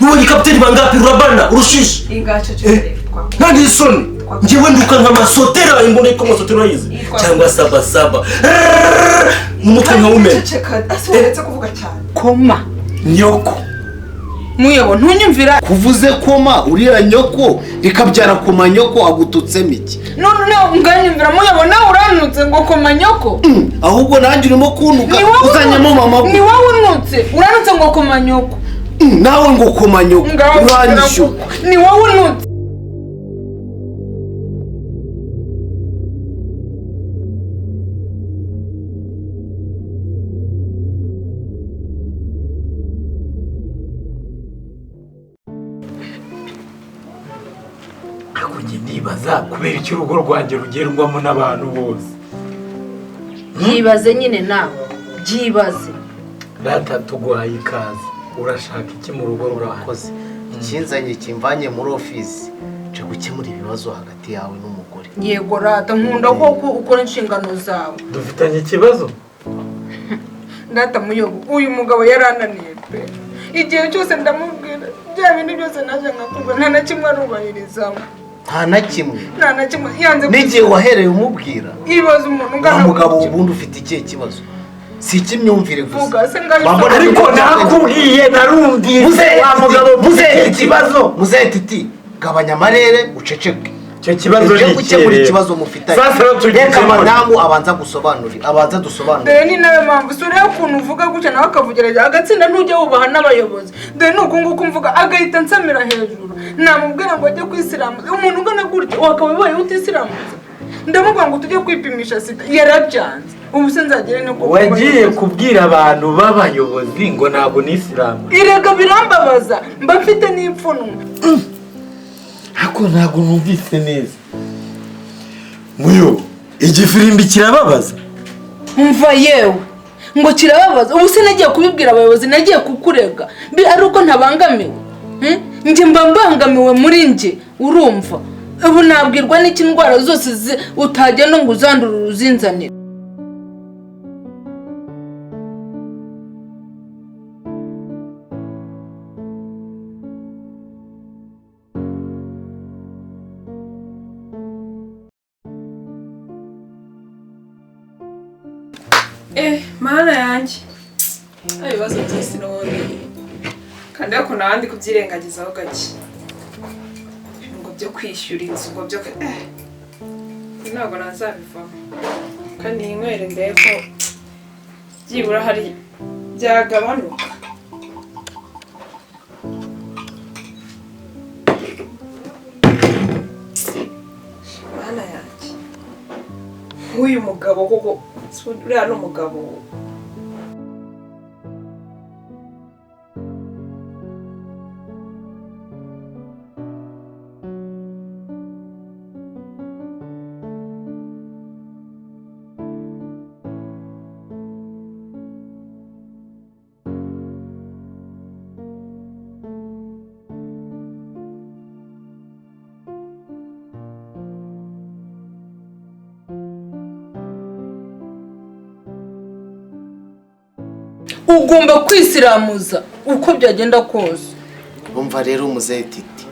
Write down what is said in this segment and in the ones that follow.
Nubonye kapiteni bangapi urabana urushishe. Ingacho cyo. Nandi isoni. Njewe nduka nk'amasotera imbone ko amasotera yize. Cyangwa saba. Umutwe nka umene. Asoretse kuvuga cyane. Koma. Nyoko. Muyebo ntunyumvira. Kuvuze koma uriya nyoko rikabyara koma nyoko agututse miki. None unganyumvira muyebo nawe uranutse ngo koma nyoko. Ahubwo nanjye urimo kunuka uzanyemo mama. Ni wowe unutse uranutse ngo koma nyoko. Nawe ngo koma nyoko uranyishu. Ni wowe unutse. Ndibaza kubera iki urugo rwanjye rugerwamo n'abantu bose. Byibaze nyine nawe. Byibaze. Data tuguhaye ikaze. Urashaka iki mu rugo rwakoze? Ikinzanye kimvanye muri office cyo gukemura ibibazo hagati yawe n'umugore. Yego rata nkunda ko ukora inshingano zawe. Dufitanye ikibazo? Data muyobo uyu mugabo yarananiye pe. Igihe cyose ndamubwira bya bintu byose naje ngakubwa nta na kimwe arubahiriza. Nta na kimwe yanze n'igihe wahereye umubwira ibibazo umuntu ngana umugabo ubundi ufite ikihe kibazo si ikimyumvire gusa ariko nakubwiye narumvise wa mugabo muze ikibazo muze titi gabanya amarere uceceke cyo kibazo ni gukemura ikibazo mufitanye reka madamu abanza gusobanurira abanza dusobanurira ni nawe mpamvu sure ukuntu uvuga gutya nawe akavugira agatsinda ntujye wubaha n'abayobozi dore nuko nguko mvuga agahita nsamira hejuru namubwira ngo ajye kwisiramuza umuntu ugana gutya wakabaye utisiramuza ndamubwira ngo tujye kwipimisha sida yarabyanze ubu se nzagere no wagiye kubwira abantu b'abayobozi ngo ntabwo nisiramuza irega birambabaza mba mfite n'ipfunwe Hako ntabwo numvise neza. Muyo, igifirimbi kirababaza. Umva yewe. Ngo kirababaza. Ubu se nagiye kubibwira abayobozi nagiye kukurega. Ari uko ntabangamiwe. Nje mbangamiwe muri nje urumva. Ubu nabwirwa n'iki ndwara zose utajya no nguzandura uruzinzanira. Mana yanjye ibibazo by'isi n'ubundi kandi ako nabandi kubyirengagizaho gake ngo byo kwishyura inzu ngo byo ntabwo nazabivamo kandi inywere ndebe ko byibura hari byagabanuka Mana yanjye nk'uyu mugabo koko uriya ni umugabo ugomba kwisiramuza uko byagenda kose. Umva rero muzehe titi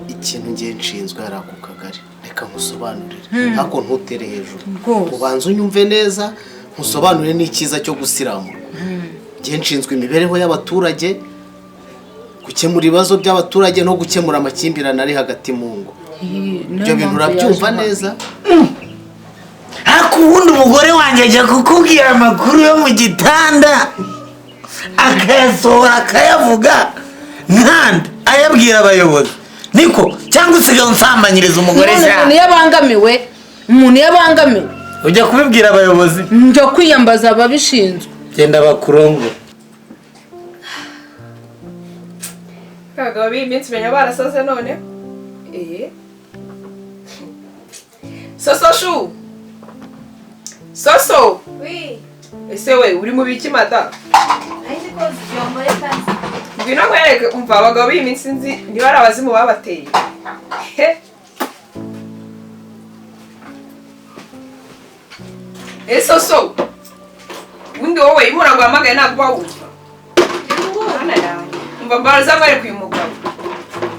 ikintu ngiye nshinzwe hari ako kagari reka nkusobanurire ntako ntutere hejuru ubanza unyumve neza nkusobanurire n'ikiza cyo gusiramura ngiye nshinzwe imibereho y'abaturage gukemura ibibazo by'abaturage no gukemura amakimbirane ari hagati mu ngo ibyo bintu urabyumva neza Akubundi umugore wanjye ajya kukubwira amakuru yo mu gitanda akayasohora akayavuga nkanda ayabwira abayobozi niko cyangwa usigaye unsambanyiriza umugore cyane umuntu yabangamiwe ujya kubibwira abayobozi njya kwiyambaza ababishinzwe genda bakurongo kagabo b'iminsi menya barasaze none Soso Soso Oui. Ese we uri mu biki mata Aje ko ziyomore kandi. Ngwino kwereke umva abagabo b'iminsi nzi ni bari abazimu babateye Soso undi wowe imura ngo amagaye ntabwo bawumva Ana yanjye umva bambaza bari kuyu mugabo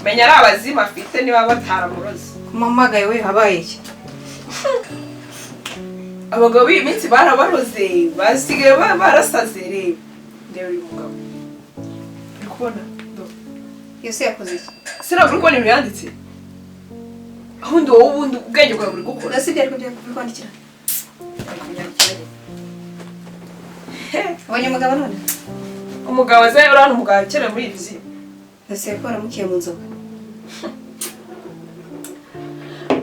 menya ari abazima afite niba bataramuroze Kumamagaye we habaye iki? abagabo b'iminsi barabaroze basigaye barasaze rero ndebe uyu mugabo uri kubona Yose yakoze iki? sinabura kubona ibintu yanditse ahundi wowe ubundi ubwenge bwawe buri gukora Ndasibye ariko byo kwandikira. Wanya mugabo none? umugabo azaye urana umugabo kera muri izi Ndase ko aramukiye mu nzoga.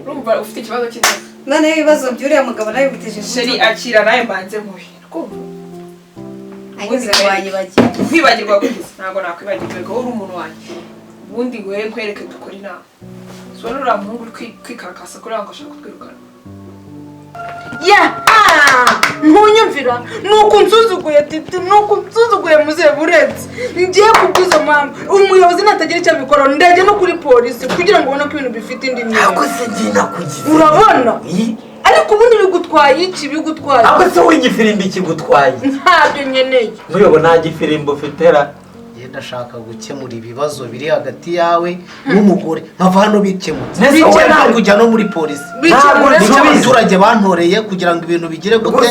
urumva ufite ikibazo cy'inzoga None ibibazo byuriya mugabo nawe biteje sheri akira nawe mbanze nkuye kumva Anyuze wayibagiye. kwibagirwa gusa ntabwo nakwibagirwa ko uri umuntu wanjye ubundi ngo we nkwereke dukora inama sibona uriya muhungu uri kwikakasa kuri ngo ashaka kutwirukana ntunyumvira nuko unsuzuguye titi nuko unsuzuguye muzehe buretse ngiye kubwizo mpamvu umuyobozi natagira icyo abikora ndajya no kuri polisi kugira ngo ubone ko ibintu bifite indi myanya ako se ngina kugize urabona ariko ubundi bigutwaye iki bigutwaye ako se w'igifirimbi kigutwaye ntabyo nkeneye muyobo nta gifirimbi ufitera ndashaka gukemura ibibazo biri hagati yawe n'umugore nkava hano bikemutse Nese wowe ntabwo kujya no muri polisi bikemure nicyo abaturage bantoreye kugira ngo ibintu bigire gute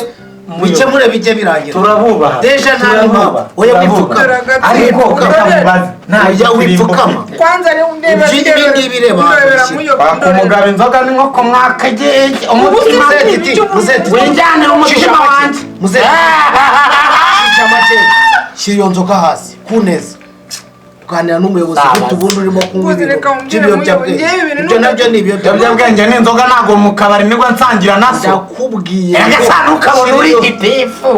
bikemure bijye birangira turabubaha deja nta mpamvu oya wipfukama ariko ukamubaza ntajya wipfukama kwanza rero undeba ibi ngibi reba kwaka umugabo inzoga ni nko ku mwaka gege umutima winjyane umutima wanjye shyira iyo nzoga hasi ku neza kuganira n'umuyobozi ufite ubundi urimo kunywa ibiyobyabwenge ibyo nabyo ni ibiyobyabwenge n'inzoga ntabwo mu kabari nibwo nsangira nazo ndakubwiye ngo ukabona uri gitifu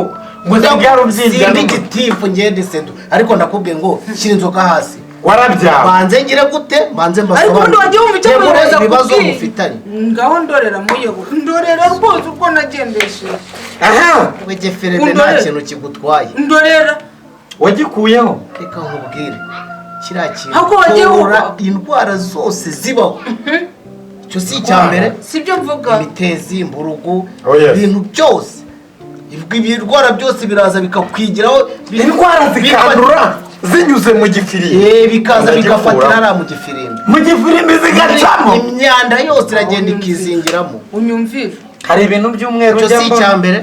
ngo usigaye ubyibya sindi gitifu ngende sedu ariko ndakubwiye ngo shyira inzoga hasi warabyawe banze ngire gute banze ariko ubundi wagiye wumva icyo muyobozi ibibazo akubwiye mufitanye ngaho ndorera muyobo ndorera rwose uko nagendesheje aha wegeferebe nta kintu kigutwaye ndorera wagikuyeho reka nkubwire kiriya Ahubwo wagiye kivura wumva. indwara zose zibaho icyo si icya mbere sibyo mvuga imitezi imburugu Oh, yes. ibintu byose ibirwara byose biraza bikakwigiraho indwara zikandura zinyuze mu gifiri bikaza bigafatira hariya mu gifirimbi mu gifirimbi zigacamo imyanda yose iragenda ikizingiramo unyumvira hari ibintu by'umweru icyo si icya mbere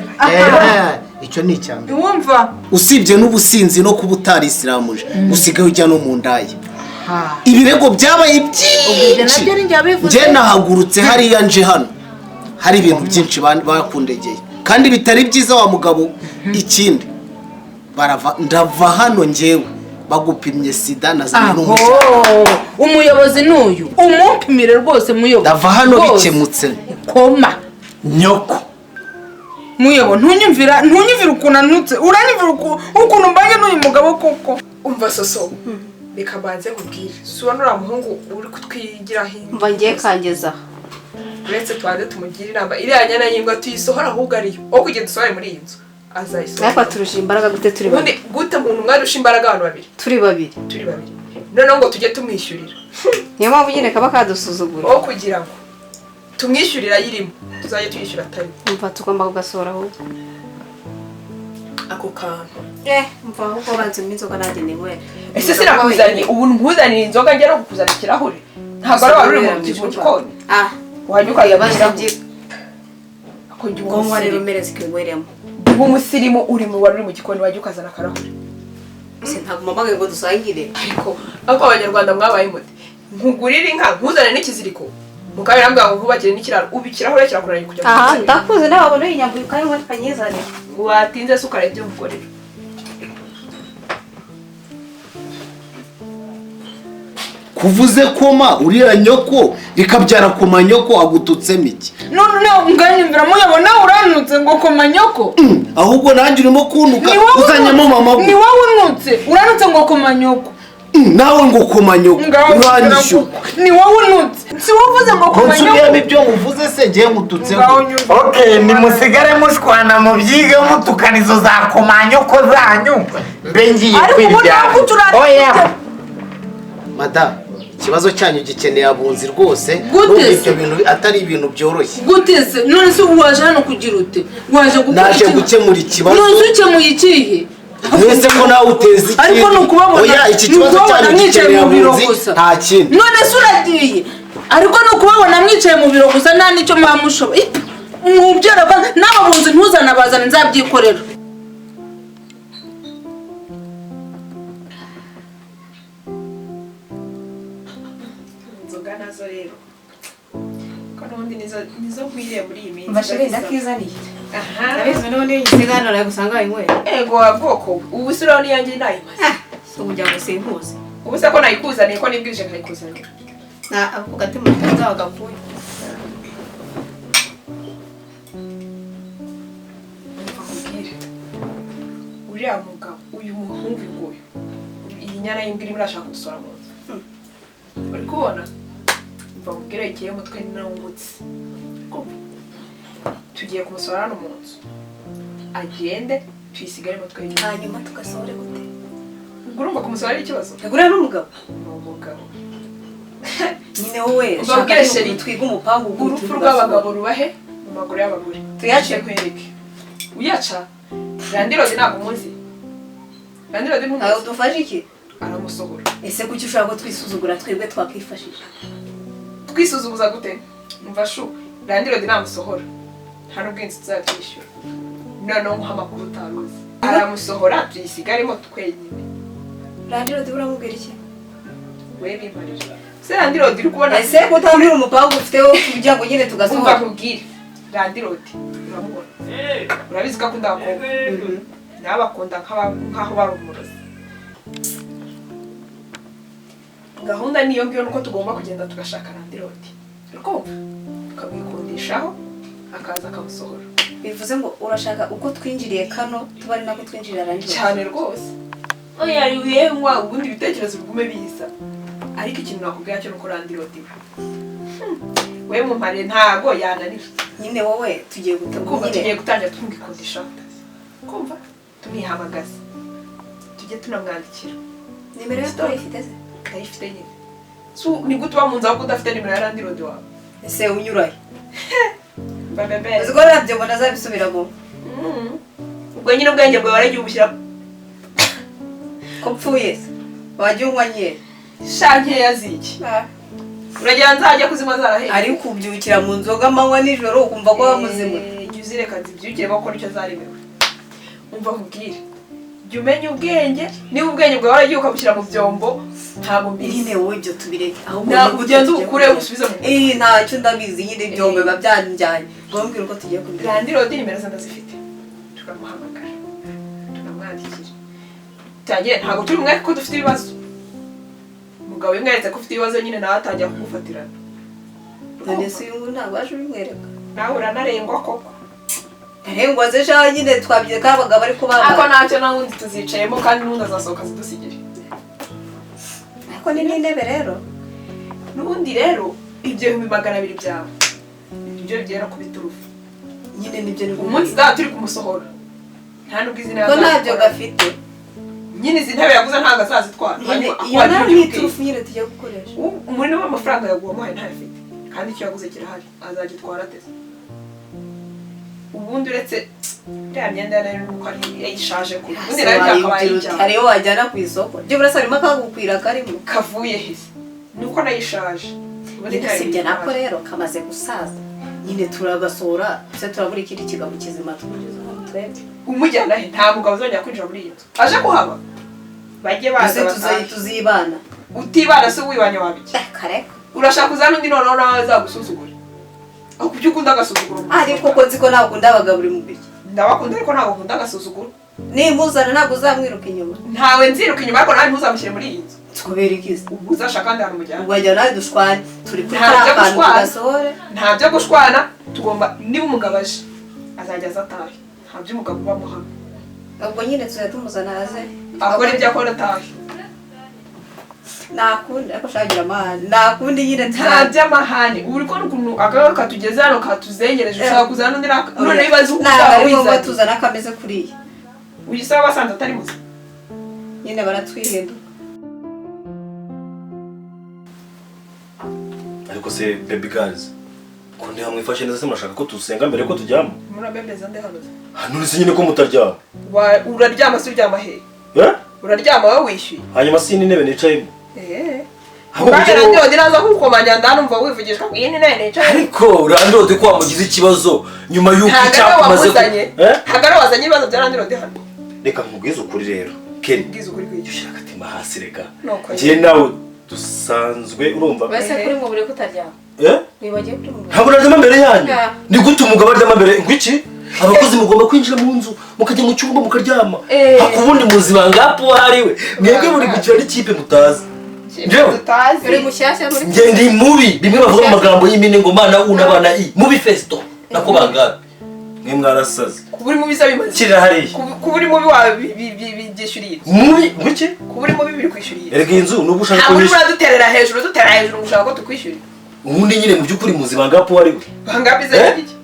icyo ni icya mbere wumva usibye n'ubusinzi no kuba utarisiramuye usigaye ujya no mu ndaya ibirego byabaye byinshi njye nahagurutse hariya nje hano hari ibintu byinshi bakundegeye kandi bitari byiza wa mugabo ikindi ndava hano njyewe bagupimye sida na zimwe n'umuco umuyobozi n'uyu umupimire rwose muyobo ndava hano bikemutse koma nyoko muyobo ntunyumvira ukuntu anutse uranyumvira ukuntu mbanye n'uyu mugabo koko umva soso reka mbanze nkubwire subona uriya muhungu uri kutwigiraho Mva ngiye kangeza. uretse tubanze tumugire inama iriya nyana y'imbwa tuyisohora ahubwo ariyo aho kugenda usohore muri iyi nzu azayisohora Ariko turusha imbaraga gute turi ubundi babiri? gute umuntu umwe arusha imbaraga abantu babiri Turi babiri. turi babiri noneho ngo tujye tumwishyurira Niyo mpamvu nyine kaba kadusuzugura. aho kugira ngo tumwishyurira ayirimo tuzajya tuyishyura atari Mva tugomba kugasohora ahubwo. ako kantu Mva ahubwo banze inzoga nanjye niwe. ese sinakuzaniye ubu nkuzanira inzoga njya no kukuzanira ikirahure ntabwo ari wari uri mu gikoni wajya ukayabashyiramo akongera Ngomwa rero umusirimu merezi kigweremo. ubu umusirimu uri mu wari uri mu gikoni wajya ukazana akarahure Se ntabwo mamaga ngo dusangire. ariko abanyarwanda mwabaye muti nkugurire inka nkuzane n'ikiziriko mukabira mbwa ngo nkubakire n'ikiraro ubu ikirahure kirakuranye kujya Aha ndakuze nawe abone inyambuye kandi ngo kanyizane. ngo watinze se ukareba ibyo mukorera kuvuze koma uriya nyoko rikabyara koma nyoko agututsemo iki none nganyumvira muyobo nawe uranutse ngo koma nyoko ahubwo nanjye urimo kuntuka uzanyemo mama ni wowe unutse uranutse ngo koma nyoko nawe ngo koma nyoko uranyishyura ni wowe unutse si wowe uvuze ngo koma nyoko nsubiyemo ibyo muvuze se ngiye mututseho okay nimusigare mushwana mu byige mutukana izo za komanyoko zanyu mbe ngiye kwiryana oya madamu ikibazo cyanyu gikeneye abunzi rwose Gute ibyo bintu atari ibintu byoroshye gute se none se waje hano kugira ute waje gukora naje gukemura ikibazo none ukemuye ikihe mwese ko nawe uteza iki ariko nukubabona oya iki kibazo cyane mwicaye mu biro gusa nta kintu none se uragiye ariko nukubabona mwicaye mu biro gusa nta nicyo mwamushoboye mubyara n'abo bunzi ntuzana bazana nzabyikorera inzoga nazo rero ko n'ubundi nizo nkwiriye muri iyi minsi mbashire ndakizaniye aha ndabizi none yisigana nayo gusanga inywera ego wabwoko ubu se urabona iyanjye nayimaze so kujya gusimpuza ubu se ko nayikuzaniye ko nibwije nkayikuzanira na ako gatima kaza wagapfuye uriya mugabo uyu muhungu nguyu iyi nyana y'imbwa irimo irashaka kudusora mu nzu uri kubona mva mubwire igihe umutwe ni nawo umutsi tugiye kumusora hano mu nzu agende tuyisigare umutwe hanyuma tugasohore gute urumva kumusora ari ikibazo yagura n'umugabo ni umugabo nyine wowe mbabwire sheri twiga umupangu urupfu rw'abagabo rubahe mu maguru y'abagore tuyaciye nkwereke uyaca randirodi ntabwo umuzi randirodi ntumuzi aho dufashe iki aramusohora ese kuki ushaka ko twisuzugura twebwe twakwifashisha twisuzuguza gute mva shu randirodi namusohora nta n'ubwinzi tuzatwishyura noneho nkuha amakuru utaruzi aramusohora tuyisigaremo twenyine randirodi uramubwira iki we bimparira se randirodi uri kubona ese kutambira umupangu ufiteho kugira ngo nyine umva tugasohora nkubwire randirodi uramubona urabizi ko akunda abakobwa nawe bakunda nk'aho bari umurozi gahunda niyo ngiyo nuko tugomba kugenda tugashaka randirodi urumva tukamwikundishaho akaza akamusohora bivuze ngo urashaka uko twinjiriye kano tuba ari nako twinjirira randirodi cyane rwose oya yewe ubundi ibitekerezo bigume biza ariko ikintu nakubwira cyo nuko randirodi we mumpare ntago yananira nyine wowe tugiye gutangira tumwikundishaho kumva tumwihamagaza tujye tunamwandikira nimero ye turayifite se ndayifite nyine ni gute uba mu nzu ahubwo udafite nimero ya randirodi wawe ese unyuraye babebe uzi ko radiyo mbona azabisubiramo ubwo nyine ubwenge bwawe waragiye ubushyira ko mpfuye se wajya unywa nyine sha nkeya ziki uragira nzajya kuzinywa zaraheye ari kubyukira mu nzoga amanywa nijoro ukumva ko wamuzima jya uzireka nzibyukire kuko nicyo zaremewe umva nkubwire jya umenya ubwenge niba ubwenge bwawe waragiye ukabushyira mu byombo ntabwo mbizi nyine wowe ibyo tubireke ahubwo ugenda ubukure ubusubize mu ntacyo ndabizi nyine ibyombo biba byanjyanye bambwira uko tugiye kubireka randirodi nimero ze ndazifite tukamuhamagara tukamwandikira tangire ntabwo turi umwaka ko dufite ibibazo umugabo wimweretse ko ufite ibibazo nyine nawe atangira kugufatirana none se uyu nguyu ntabwo waje ubimwereka nawe uranarengwa koko ntarengwa ze shaho nyine twabyize ko abagabo ariko ako ntacyo n'ubundi tuzicayemo kandi n'ubundi azasohoka zidusigire ariko ni n'intebe rero n'ubundi rero ibyo 200 byawe ibyo bigera ku biturufu nyine nibyo ni umunsi uzaba turi kumusohora nta n'ubwo izina ko ntabyo gafite nyine izi ntebe yaguze ntabwo azazitwara iyo nayo ni iturufu nyine tujya gukoresha umurimo w'amafaranga yaguhamuhaye ntayafite kandi icyo yaguze kirahari azagitwara ateze ubundi uretse iriya myenda nayo nuko ari yayishaje kure ubundi nayo byakabaye ijyana hariyo wajyana ku isoko byo burasa harimo akagukwira karimo kavuye hese nuko nayishaje sibyo nako rero kamaze gusaza nyine turagasohora se turabura ikindi kigabo kizima tumugeza ahantu twebwe umujyana he nta mugabo uzongera kwinjira muri iyi nzu aje kuhaba bajye baza tuzibana utibana se wibanye wabiki kare urashaka kuzana undi noneho nawe azagusuzugura aho kubyo ukunda agasuzuguro ariko ko nzi ko ntabwo ukunda abagabo uri mubiri ndabakunda ariko ntabwo ukunda agasuzuguro nimuzana ntabwo uzamwiruka inyuma ntawe nziruka inyuma ariko nawe ntuzamushyire muri iyi nzu tukubera ikizi uzashaka kandi aramujyana ubwo ajya nawe dushwane turi kuri kariya kantu tugasohore nta byo gushwana tugomba niba umugabo aje azajya aza atahe nta by'umugabo ubamo hano ubwo nyine tuzajya tumuzana aze akora ibyo akora atahe nakundi ariko shagira amahane nakundi nyine nta by'amahane uri kubona ukuntu agaga katugeze hano katuzengereje ushaka kuzana undi none bibaza uko uzaba wizanye tuzana akameze kuriya uyisaba basanze atari muzi nyine baratwihinduka ariko se baby girls ko None hamwifashe neza se murashaka ko tusenga mbere ko turyama? Murabembeza nde hano? None se nyine ko mutaryama? Uraryama se uryama he? Uraryama wowe wishyuye? Hanyuma si n'intebe nicayemo. Kandi ndode naza kukomanya ndanumva wivugishwa ngo iyi ni nene nicaye. Ariko urandode ko wamugize ikibazo nyuma y'uko icyakumaze hagara wazanye ibibazo byarandode hano. Reka nkubwize ukuri rero. Keri. Ubwize ukuri kwiki? Ushaka agatima hasi reka. Ngiye nawe dusanzwe urumva. Bese kuri mu bure kutaryama. Wibagiye kuri mu bure. Ntabwo naryama mbere yanyu. Ni gute umugabo aryama mbere ngwiki? Abakozi mugomba kwinjira mu nzu mukajya mu cyumba mukaryama. Hakubundi muzima ngapo hariwe. Mwebwe muri gukira n'ikipe mutazi. Uri mushyashya muri. Nge ndi mubi bimwe bavuga mu magambo y'imine ngo mana unabana i mubi festo nako bangabe. Mwe mwarasaze. Kuburi mubi zabimaze. Kira hariya. Kuburi mubi wa byishyuriye. Mubi ngwiki? Kuburi mubi biri kwishyuriye. Erega inzu nubu ushaka ko nishyura duterera hejuru ushaka ko tukwishyurira. Ubundi nyine mu byukuri muzima ngapo hariwe. Bangabe ze iki?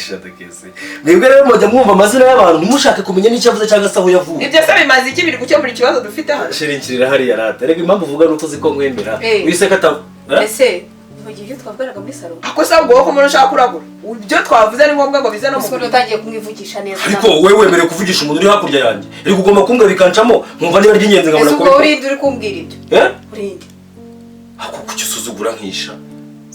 Shatakese. Mwebwe rero mujya mwumva amazina y'abantu ntimushake kumenya n'icyo avuze cyangwa se aho yavuye. Ibyo se bimaze iki biri gukemura ikibazo dufite hano? Shirinkirira hariya rata. Rega impamvu uvuga nuko uzi ko nkwemera. Wiseka ta. Ese ugiye twabwaraga muri salon. Ako se ubwo ko umuntu ushaka kuragura. Ibyo twavuze ari ngombwa ngo bize no mu Musoro utangiye kumwivugisha neza. Ariko wewe wemerewe kuvugisha umuntu uri hakurya yanjye. Iri kugomba kumbwa bikancamo nkumva niba ry'ingenzi nkabona ko. Ese urindi uri kumbwira ibyo? Urindi. Ako kuki usuzugura nkisha?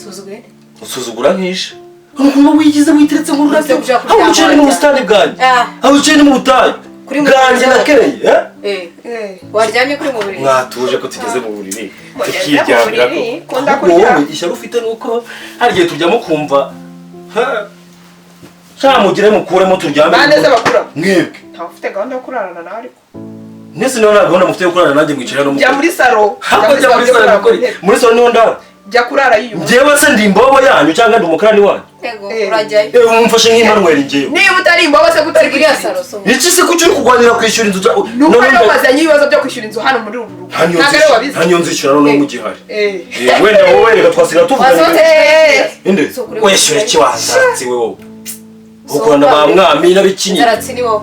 Suzugure? Usuzugura nkisha. Umuntu wigize witeretse mu rurabyo. Aho uciye mu bustani bwanjye. Aho uciye mu butayu. Bwanjye nakereye, Waryamye kuri mu buriri. Mwatuje ko tugeze mu buriri. Tukiryamira ko. Wowe ishyari ufite nuko hari igihe tujyamo kumva mugire mukuremo turyame. Bande se bakura. Mwebwe. Ntawe ufite gahunda yo kurarana nawe ariko. Nese niho gahunda mufite yo kurarana nanjye mwicara no mu. Jya muri saro. Muri saro niho ndara. Jya kurara yiyo. Njyewe se ndi imbobo yanyu cyangwa ndi umukarani wanyu? Yego urajyayo. Umfashe nk'Emmanuel njyewe. Niba utari imbobo se gutari saro so. Iki se kuki uri kugwanira kwishyura inzu? Nuko rero wazanye ibibazo byo kwishyura inzu hano muri uru rugo. Nta nyonzi ishyura no mu gihari. Wenda wowe reka twasiga tuvuga. Inde. Wishyura iki wanzatsi wewe? Ukunda ba mwami n'abikinyi. Zaratsi ni wowe.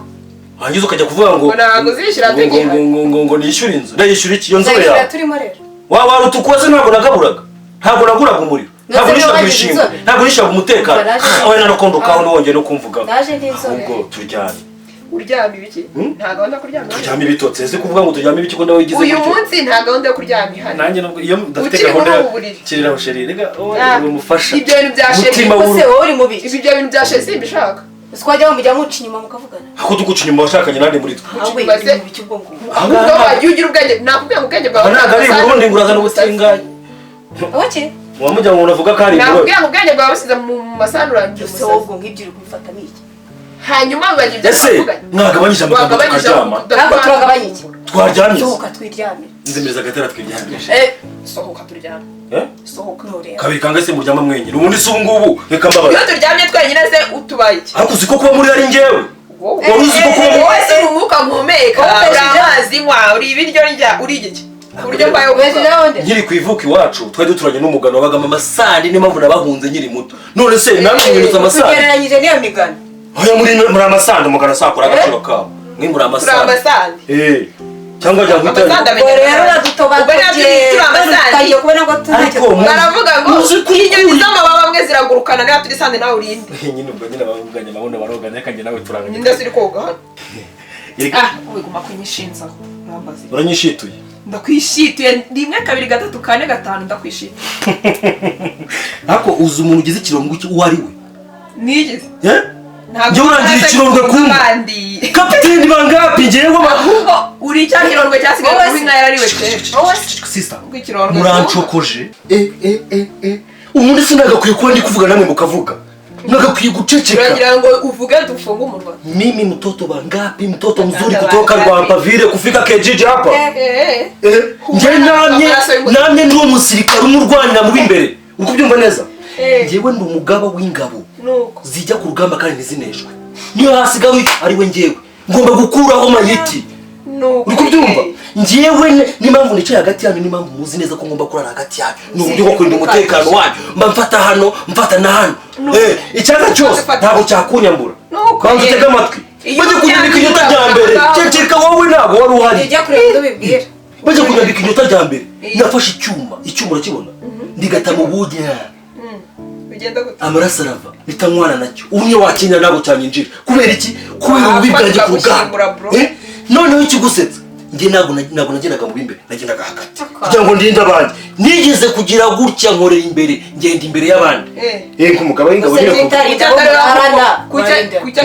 Hangize ukajya kuvuga ngo ntabwo zishyura tugiye. Ngo nishyura inzu. Ndayishyura iki yo nzu yawe? Zishyura turimo rero. Wa utukoze ntabwo nagaburaga. Ntabwo naguraga umuriro. Ntabwo nishyura kwishinga. Ntabwo nishyura umutekano. Wowe narakondokaho n'wongeye no kumvuga. Naje ndinzobe. Ubwo turyame. Uryama ibiki? Nta gahunda yo kuryama. Turyame ibitotse. Ese kuvuga ngo turyame ibiki ko ndawe igize uyu munsi nta gahunda yo kuryama ihari. Nanjye nubwo iyo ndafite gahunda kirira aho sheri. Rega wowe umufasha. Ibyo bintu bya sheri. Ese wowe uri mubi. Ibyo bintu bya sheri simbishaka. Twajya mujya muca inyuma mukavugana. Ako tuguca inyuma washakanye nande muri twe. Ahubwo wajya ugira ubwenge nakubwiye mu bwenge bwawe. Ntabwo ari Burundi nguraza n'ubutinganye. Oke. Wamujya ngo unavuga ko ari Burundi. Nakubwiye mu bwenge bwawe usize mu masanuranje. Ese ubwo nk'ibyo uri kubifata n'iki? Hanyuma bibaje ibyo twavuganye. Mwagabanyije amagambo tukaryama. Ntabwo turagabanya iki? Twaryamye. Sohoka twiryame. Nzemeza agatara twiryamisha. Sohoka turyame. Sohoka nore. Kabiri kanga se muryama mwenyine. Ubundi se ubungubu reka mbabaza. Iyo turyamye twenyine se utubaye iki? Ariko uzi ko kuba muri ari njyewe. Wari uzi ko kuba muri wese umwuka mpumeka. Uri amazi nywa, uri ibiryo ndya, uri igiki? Uburyo mbaye nkiri kwivuka iwacu twari duturanye n'umugano wabagama amasandi niyo mpamvu nabahunze nkiri muto. None se namwe mwinutse amasandi. Tugereranyije niyo migano. Oya muri amasandi umugano asakura agaciro kawo. Mwe muri amasandi. Cyangwa jya guta. Rero radutobagiye. Turamasandi kubona ngo ariko baravuga ngo inyoni z'amababa amwe ziragurukana nayo turi sande nawe urinde. Nyine ubwo nyine babuganye nabone baroganye kanje nawe turanganye. Ninde siri koga hano. Wiguma kwinyishinza. Urambaza. Uranyishituye. Ndakwishituye rimwe kabiri gatatu kane gatanu ndakwishituye. Ako uzi umuntu ugize ikiromgo uwo ari we? Nigeze. Njye urangira ikiromgo kumva. Kapiteni bangapi njyewe ahubwo uri cya kiromgo cyasigaye kuri nka yarariwe cyane. Sister. Murancokoje. Umuntu sinagakwiye kuba ndi kuvuga namwe mukavuga. Nagakwiye guceceka. Uragira ngo uvuge dufunga umunwa. Mimi mtoto bangapi mtoto mzuri kutoka Rwanda vile kufika kijiji hapa. Nje namye ndi umusirikare umurwanira mu bimbere. Uko byumva neza. Njewe ndi umugaba w'ingabo. Zijya ku rugamba kandi ntizineshwe. Niyo hasigaye ari we njewe. Ngomba gukuraho mayiti. Uko byumva. Njewe n'impamvu nicaye hagati yanyu n'impamvu muzi neza ko ngomba kurara hagati yanyu. Ni uburyo bwo kurinda umutekano wanyu. Mba mfata hano, mfata na hano. Icyaka cyose ntabwo cyakunyambura. Kwanza utega amatwi. Bajye kunyandika inyota rya mbere. Ceceka wowe ntabwo wari uhari. Ujya kureba ubibwira. Bajye kunyandika inyota rya mbere. Nafashe icyuma urakibona. Ndigata mu bujya. bigenda gute amaraso arava bitanywana nacyo umwe wakinya nabo cyanyinjira kubera iki kubera ububi bwanjye ku rugamba noneho ikigusetsa njye ntabwo nagendaga mu b'imbere nagendaga hagati kugira ngo ndinde abandi nigeze kugira gutya nkorera imbere ngenda imbere y'abandi nk'umugabo w'ingabo nyine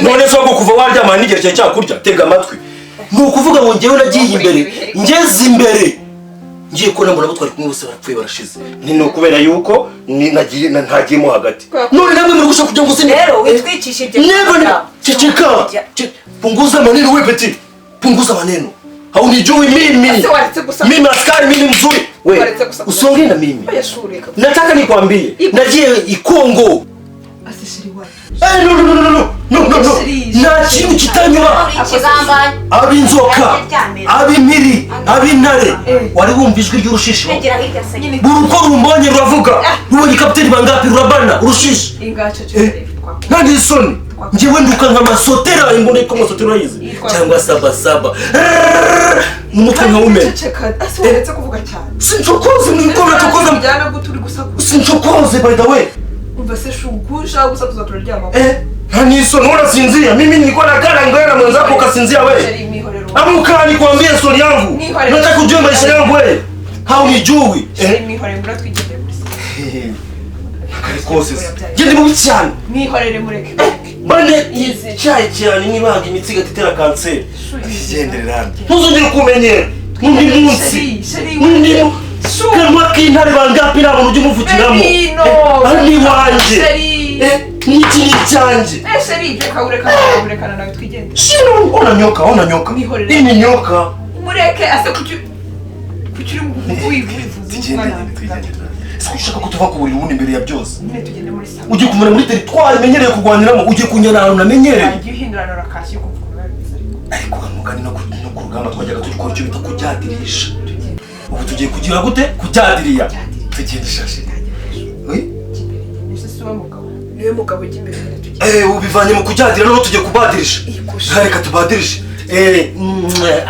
none so kuva waryama nigere cyane cyakurya tega amatwi ni ukuvuga ngo njyewe nagiye imbere ngeze imbere ngiye kubona mbona abo twari kumwe bose barapfuye barashize ni ukubera yuko ntagiyemo hagati none namwe muri gushaka kugira ngo usine rero witwicishe ibyo ceceka punguza maneno we petit punguza maneno haunijui mimi askari mimi mzuri we usongee na mimi nataka nikwambie nagiye ikongo no nta kintu kitanyura ab'inzoka ab'impiri ab'intare wari wumva ijwi ry'urushishi uruko rumbonye ruravuga rubonye kapiteni bangapi rurabana urushishi nta n'isoni njyewe nduka nk'amasotera imbone ko amasotera yize cyangwa saba n'umutwe nkawumenya sincokoze sincokoze by the way umva se shugusha gusa tuzaturyama nta n'isoni urasinzia mimi nilikuwa nakala ngwera mwenzako ukasinzia wewe amuka nikwambie stori yangu nataka kujua maisha yangu wewe haunijui kose gende mu cyane mwihorere mureke bane icyayi cyane nibaga imitsi gatitera kanseri genderera ntuzongere kumenyera n'undi munsi kamwa k'intare bangapi ntabwo ujye umuvugiramo ari wanje n'iki ni cyanjye urekana nawe twigendere shino ona nyoka ini nyoka mureke ase kucyuri wivuze ushaka ko tuva ku buriri ubundi imbere ya byose tugende muri salo ugiye kumara muri teritwari menyereye kurwaniramo ugiye kunyana ahantu namenyereye ugiye uhindurana rakashye kuvuga ariko mugani no ku rugamba twajyaga turi gukora icyo bita kubyadirisha ubu tugiye kugira gute kubyadiriya tugenda ishashi niwe mugabo ujya imbere tugende ubivanye mu kubyadira noneho tugiye kubadirisha reka tubadirishe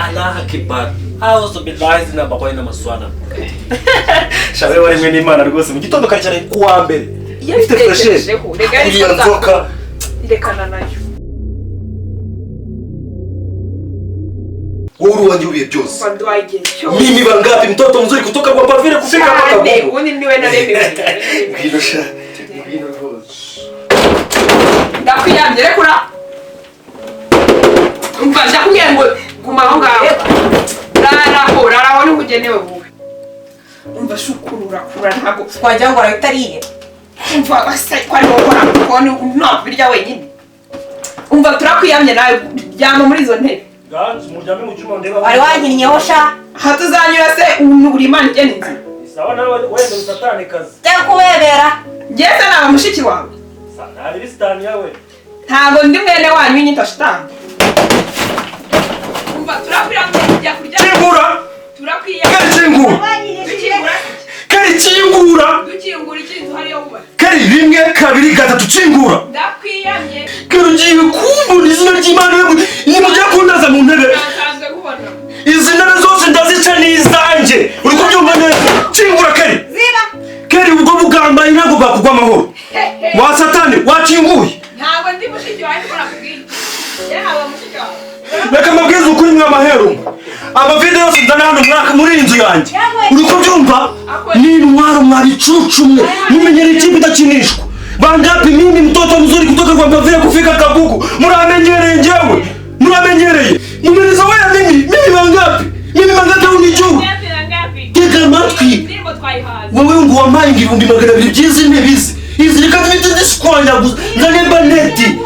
Allah akibar auzu billahi zina bakwaye n'amaswana shabe wari mwe n'Imana rwose mu gitondo kare cyane kuwa mbere ifite freshe iriya nzoka irekana nayo wowe wanjye ubiye byose mimi bangapi mtoto mzuri kutoka kwa Pavile kufika mpaka huko undi niwe na rebe ngino sha ngino rwose ndakwiyambye rekura umva ndakubwiye ngo guma aho ngaho raraho n'ubugenewe wowe umva shukurura ntabwo wagira ngo arabitariye umva basa kwari wowe ukora no birya wenyine umva turakwiyamye nawe ryama muri izo ntebe ganzi muryame mu cyuma ndeba wari wanyinnyeho sha hatuzanyura se uri Imana igena inzira sawa nawe wende usatane kazi cyangwa kubebera ngeze naba mushiki wawe nari bisitani yawe ntabwo ndi mwene wanyu w'inyita shitani umva turakwiyamye kujya kurya kingura turakwiyamye kingura dukingura ikintu hariyo wuba kari rimwe kabiri gatatu kingura ndakwiyamye kero ngiye kumbura izina ry'Imana ni mujya kundaza mu ntebe nasanzwe kubona izi ntebe zose ndazica n'izanjye uri kubyumva neza kingura kari ubwo bugambaye ntabwo bwakugwa amahoro wa satani wakinguye ntabwo ndi mushiki wawe ariko nakubwiye yaba mushiki wawe reka mabwiza ukuri mw'amahero amavide yose nzana hano muri iyi nzu yanjye uri kubyumva ni intwaro mwabicucumwe mumenyera ikipe idakinishwa bangapi mimi mtoto mzuri kutoka kwa Pavile kufika Kabugu muramenyereye njyewe muramenyereye mumeniza wewe mimi bangapi unijua tega amatwi wowe ngo wampaye ibihumbi 200 by'izi ntibizi izi reka zimite zisikwanya gusa nzaneba neti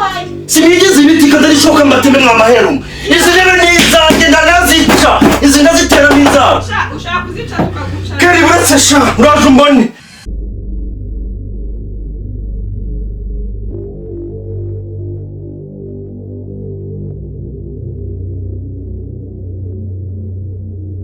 sinigeze ibiti kadarishoka mbateme mw'amahero izi ntebe ni izanjye ndanazica izi ndazitera n'inzara ushaka kuzica tukaguca kari buretse sha uraje umbone